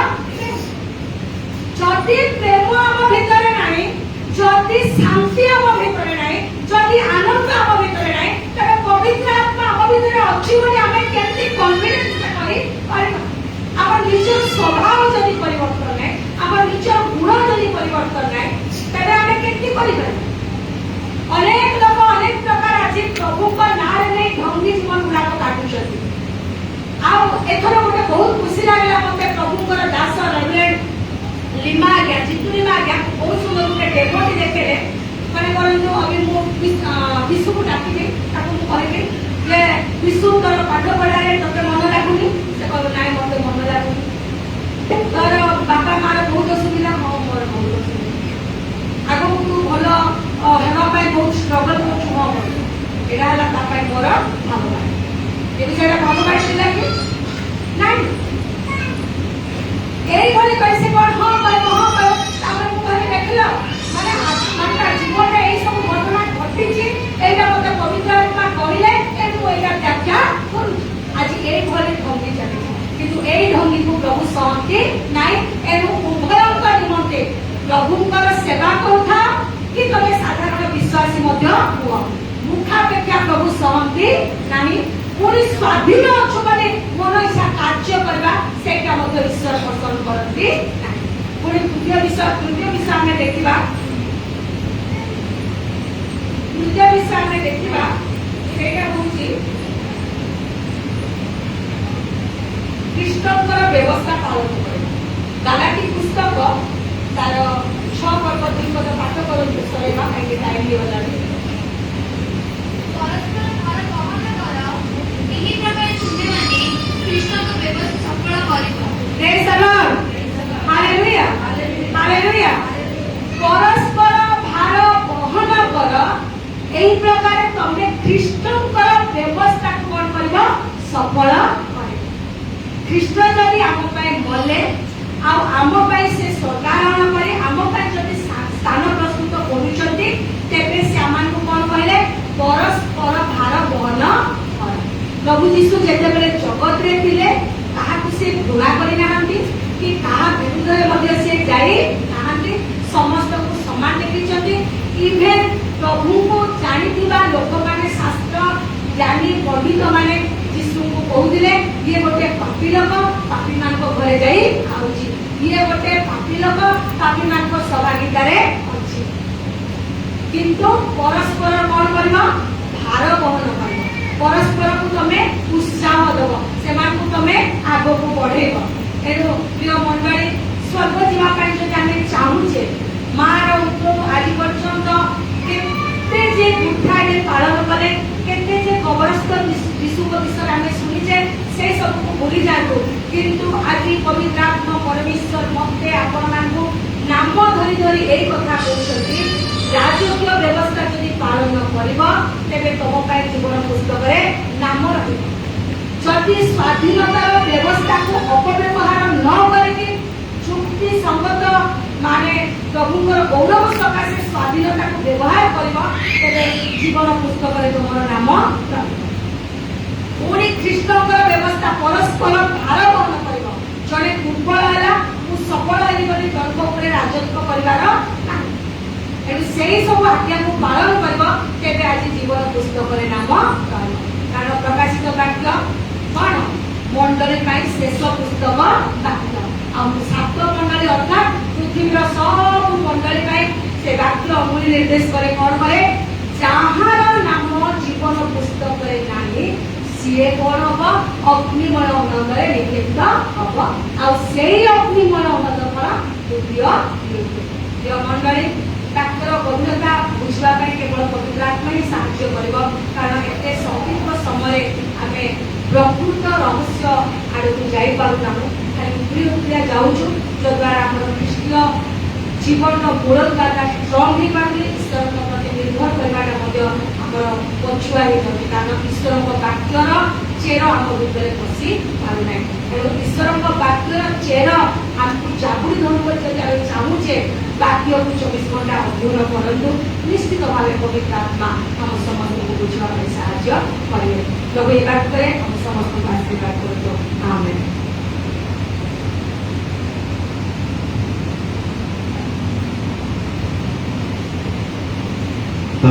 ଯଦି ପ୍ରେମ ଆମ ଭିତରେ ନାହିଁ ଯଦି ଶାନ୍ତି ଆମ ଭିତରେ ନାହିଁ ଯଦି ଆନନ୍ଦ ଆମ ଭିତରେ ନାହିଁ ତେବେ ପବିତ୍ର ଆତ୍ମା ଆମ ଭିତରେ ଅଛି ବୋଲି ଆମେ କେମିତି କନଫିଡେନ୍ସ କରିପାରିବା। ଆମ ନିଜର ସ୍ୱଭାବ ଯଦି ପରିବର୍ତ୍ତନ ନାହିଁ ଆମ ନିଜର ଗୁଣ ଯଦି ପରିବର୍ତ୍ତନ ନାହିଁ ତେବେ ଆମେ କେମିତି କରିପାରିବା। ଅନେକ ଲୋକ ଅନେକ ପ୍ରକାର ଆଜି ପ୍ରଭୁଙ୍କ ନାଁରେ ନେଇ ଢଙ୍ଗି ଜୀବନ ଗୁଡାକ କାଟୁଛନ୍ତି। ଆଉ ଏଥର ଗୋଟେ ବହୁତ ଖୁସି ଲାଗିଲା ମତେ ପ୍ରଭୁଙ୍କର ଦାସ ରେଭରେଣ୍ଡ ଲିମା ଆଜ୍ଞା ଜିତୁ ଲିମା ଆଜ୍ଞା ବହୁତ ସୁନ୍ଦର ଗୋଟେ ଡେମୋଟି ଦେଖେଇଲେ ମାନେ କରନ୍ତୁ ଅବି ମୁଁ ବିଶୁକୁ ଡାକିବି ତାକୁ ମୁଁ କହିବି ଯେ ବିଶୁ ତୋର ପାଠ ପଢାରେ ତୋତେ ମନ ଲାଗୁନି ସେ କହିବ ନାଇଁ ମତେ ମନ ଲାଗୁନି ତୋର ବାପା ମାର ବହୁତ ଅସୁବିଧା ହଁ ମୋର ବହୁତ ଅସୁବିଧା ଆଗକୁ ତୁ ଭଲ ହେବା ପାଇଁ ବହୁତ ଷ୍ଟ୍ରଗଲ କରୁଛୁ ହଁ ମୋର ଏଇଟା ହେଲା ତା ପାଇଁ ମୋର ଭଗବାନ ଏବେ ସେଇଟା ଭଗବାନ ଥିଲା କି ନାଇଁ এইভাবে কইছে কোন তারপরে ମୁଁ କହିଲି ଦେଖିଲ ମାନେ ଜୀବନରେ ଏଇ ସବୁ ଘଟଣା ଘଟିଛି ଏଇଟା ମତେ ପବିତ୍ର ଆତ୍ମା କହିଲେ ମୁଁ ଏଇଟା ବ୍ୟାଖ୍ୟା କରୁଛି ଆଜି ଏଇଭଳି ଢଙ୍ଗି ଚାଲିଛି କିନ୍ତୁ ଏଇ ଢଙ୍ଗିକୁ ପ୍ରଭୁ ସହନ୍ତି ନାହିଁ। ଏଣୁ ଉଭୟଙ୍କ ନିମନ୍ତେ ପ୍ରଭୁଙ୍କର ସେବା କରୁଥାଅ କି ତମେ ସାଧାରଣ ବିଶ୍ୱାସୀ ମଧ୍ୟ ହୁଅ ମୁଖାପେକ୍ଷା ପ୍ରଭୁ ସହନ୍ତି ନାହିଁ। ପୁଣି ସ୍ୱାଧୀନ ଅଛୁ ବୋଲି ମନ ଇଚ୍ଛା କାର୍ଯ୍ୟ କରିବା ସେଇଟା ମଧ୍ୟ ଈଶ୍ୱର ପସନ୍ଦ କରନ୍ତି ନାହିଁ। ପୁଣି ତୃତୀୟ ବିଷୟ ଆମେ ଦେଖିବା ସେଇଟା ହଉଛି ଖ୍ରୀଷ୍ଟଙ୍କର ବ୍ୟବସ୍ଥା ପାଳନ କରିବା। ଗାଲାଟୀ ପୁସ୍ତକ ତାର 6 ପର୍ବ 2 ପଦ ପାଠ କରନ୍ତୁ ସରେଇବା କାହିଁକି ଟାଇମ୍ ହେଇଗଲାଣି। ପରସ୍ପର ଘର ଗହନ କର ଏହି ପ୍ରକାର ତୁମେମାନେ ଖ୍ରୀଷ୍ଟଙ୍କ ବ୍ୟବସ୍ଥା ସଫଳ କରିବ। ପ୍ରେଜ୍ ଦ ଲର୍ଡ ହାଲେଲୁୟା ହାଲେଲୁୟା। ପରସ୍ପର ଭାର ବହନ କର ଏହି ପ୍ରକାର ତମେ ଖ୍ରୀଷ୍ଟଙ୍କର ବ୍ୟବସ୍ଥାକୁ କଣ କରିବ ସଫଳ କରିବ। ଖ୍ରୀଷ୍ଟ ଯଦି ଆମ ପାଇଁ ମଲେ ଆଉ ଆମ ପାଇଁ ସେ ସ୍ୱର୍ଗାରୋହଣ କରି ଆମ ପାଇଁ ଯଦି ସ୍ଥାନ ପ୍ରସ୍ତୁତ କରୁଛନ୍ତି ତେବେ ସେ ଆମମାନଙ୍କୁ କଣ କହିଲେ ପରସ୍ପର ଭାର ବହନ କର। ପ୍ରଭୁ ଯୀଶୁ ଯେତେବେଳେ ଜଗତରେ ଥିଲେ କାହାକୁ ସେ ଘୃଣା କରିନାହାନ୍ତି କି କାହା ବିରୁଦ୍ଧରେ ମଧ୍ୟ ସେ ଯାଇ ନାହାନ୍ତି ସମସ୍ତଙ୍କୁ ସମାନ ଦେଖିଛନ୍ତି। ଇଭେନ୍ ପ୍ରଭୁଙ୍କୁ ଜାଣିଥିବା ଲୋକମାନେ ଶାସ୍ତ୍ର ଜ୍ଞାନୀ ପଣ୍ଡିତ ମାନେ ଯୀଶୁଙ୍କୁ କହୁଥିଲେ ଇଏ ଗୋଟେ ପାପୀ ଲୋକ ପାପୀମାନଙ୍କ ଘରେ ଯାଇ ଖାଉଛି ଇଏ ଗୋଟେ ପାପୀ ଲୋକ ପାପୀମାନଙ୍କ ସହଭାଗିତାରେ ଅଛି। କିନ୍ତୁ ପରସ୍ପର କଣ କରିବ ଭାର ବହନ କରିବ ପରସ୍ପରକୁ ତମେ ଉତ୍ସାହ ଦବ ସେମାନଙ୍କୁ ତମେ ଆଗକୁ ବଢେଇବ। ଏଣୁ ପ୍ରିୟ ମଣ୍ଡଳୀ ସ୍ୱର୍ଗ ଯିବା ପାଇଁ ଯଦି ଆମେ ଚାହୁଁଛେ ମାର ଉଦ୍ଭବ ଆଜି ପର୍ଯ୍ୟନ୍ତ କେତେ ଯେ ଗୁଠାରେ ପାଳନ କଲେ କେତେ ଯେ କବରସ୍ଥ ଯୀଶୁଙ୍କ ବିଷୟରେ ଆମେ ଶୁଣିଛେ ସେ ସବୁକୁ ଭୁଲି ଯାଆନ୍ତୁ। କିନ୍ତୁ ଆଜି ପବିତ୍ର ଆତ୍ମା ପରମେଶ୍ୱର ମତେ ଆପଣମାନଙ୍କୁ ନାମ ଧରି ଧରି ଏଇ କଥା କହୁଛନ୍ତି ରାଜକୀୟ ବ୍ୟବସ୍ଥା ଯଦି ପାଳନ କରିବ ତେବେ ତମ ପାଇଁ ଜୀବନ ପୁସ୍ତକରେ ନାମ ରହିବ। ଯଦି ସ୍ୱାଧୀନତାର ବ୍ୟବସ୍ଥାକୁ ଅପବ୍ୟବହାର ନ କରିକି ଯୁକ୍ତି ସଙ୍ଗତ ମାନେ ପ୍ରଭୁଙ୍କର ଗୌରବ ସକାଶେ ସ୍ୱାଧୀନତାକୁ ବ୍ୟବହାର କରିବ ତେବେ ଜୀବନ ପୁସ୍ତକରେ ତୁମର ନାମ ରହିବ। ପୁଣି ଖ୍ରୀଷ୍ଟଙ୍କର ବ୍ୟବସ୍ଥା ପରସ୍ପର ଭାର ବହନ କରିବ। ଜଣେ ଦୁର୍ବଳ ହେଲା ମୁଁ ସଫଳ ହେଲି ବୋଲି ଗର୍ବ ଉପରେ ରାଜତ୍ୱ କରିବାର ନାହିଁ। ତେଣୁ ସେହି ସବୁ ଆଜ୍ଞାକୁ ପାଳନ କରିବ ତେବେ ଆଜି ଜୀବନ ପୁସ୍ତକରେ ନାମ ରହିବ। କାରଣ ପ୍ରକାଶିତ ବାକ୍ୟ କଣ? ମଣ୍ଡଳୀ ପାଇଁ ଶେଷ ପୁସ୍ତକ ବାକ୍ୟ। ଆଉ ସାତ ମଣ୍ଡଳୀ ଅର୍ଥାତ୍ ପୃଥିବୀର ସବୁ ମଣ୍ଡଳୀ ପାଇଁ ସେ ବାକ୍ୟ ଅମୂଲ୍ୟ ନିର୍ଦ୍ଦେଶ କରେ କଣ କରେ? ଯାହାର ନାମ ଜୀବନ ପୁସ୍ତକରେ ନାହିଁ ସିଏ କଣ ହବ? ଅଗ୍ନିମୟ ଅନନ୍ଦରେ ନିକ୍ଷିପ୍ତ ହବ। ଆଉ ସେଇ ଅଗ୍ନିମୟ ଅନନ୍ଦ କଣ? ଦ୍ୱିତୀୟ ମଣ୍ଡଳୀ ବାକ୍ୟର ଗଭୀରତା ବୁଝିବା ପାଇଁ କେବଳ ପବିତ୍ର ଆତ୍ମା ହିଁ ସାହାଯ୍ୟ କରିବ। କାରଣ ଏତେ ସଂକ୍ଷିପ୍ତ ସମୟରେ ଆମେ ପ୍ରକୃତ ରହସ୍ୟ ଆଡ଼କୁ ଯାଇପାରୁନାହୁଁ। ଖାଲି ଉପୁରିଆ ଯାଉଛୁ, ଯଦ୍ୱାରା ଆମର ଖ୍ରୀଷ୍ଟୀୟ ଜୀବନର ମୂଳଦୁଆଟା ଷ୍ଟ୍ରଙ୍ଗ ହେଇପାରୁନି। ଈଶ୍ୱରଙ୍କ ପ୍ରତି ନିର୍ଭର କରିବାଟା ମଧ୍ୟ ଆମର ପଛୁଆ ହେଇଯାଉଛି। କାରଣ ଈଶ୍ୱରଙ୍କ ବାକ୍ୟର ଚେର ଆମ ଭିତରେ ପଶି ପାରୁନାହିଁ। ତେଣୁ ଈଶ୍ୱରଙ୍କ ବାକ୍ୟର ଚେର ଆମକୁ ଜାବୁଡ଼ି ଧରୁ ବୋଲି ଯଦି ଆମେ ଚାହୁଁଛେ ବାକ୍ୟକୁ 24 ଘଣ୍ଟା ଅଧ୍ୟୟନ କରନ୍ତୁ, ନିଶ୍ଚିତ ଭାବେ ପବିତ୍ର ଆତ୍ମା ଆମ ସମସ୍ତଙ୍କୁ ବୁଝିବା ପାଇଁ ସାହାଯ୍ୟ କରିବେ। ପ୍ରଭୁ ଏ ବାକ୍ୟରେ ଆମ ସମସ୍ତଙ୍କୁ ଆଶୀର୍ବାଦ କରନ୍ତୁ। ଆମେନ୍।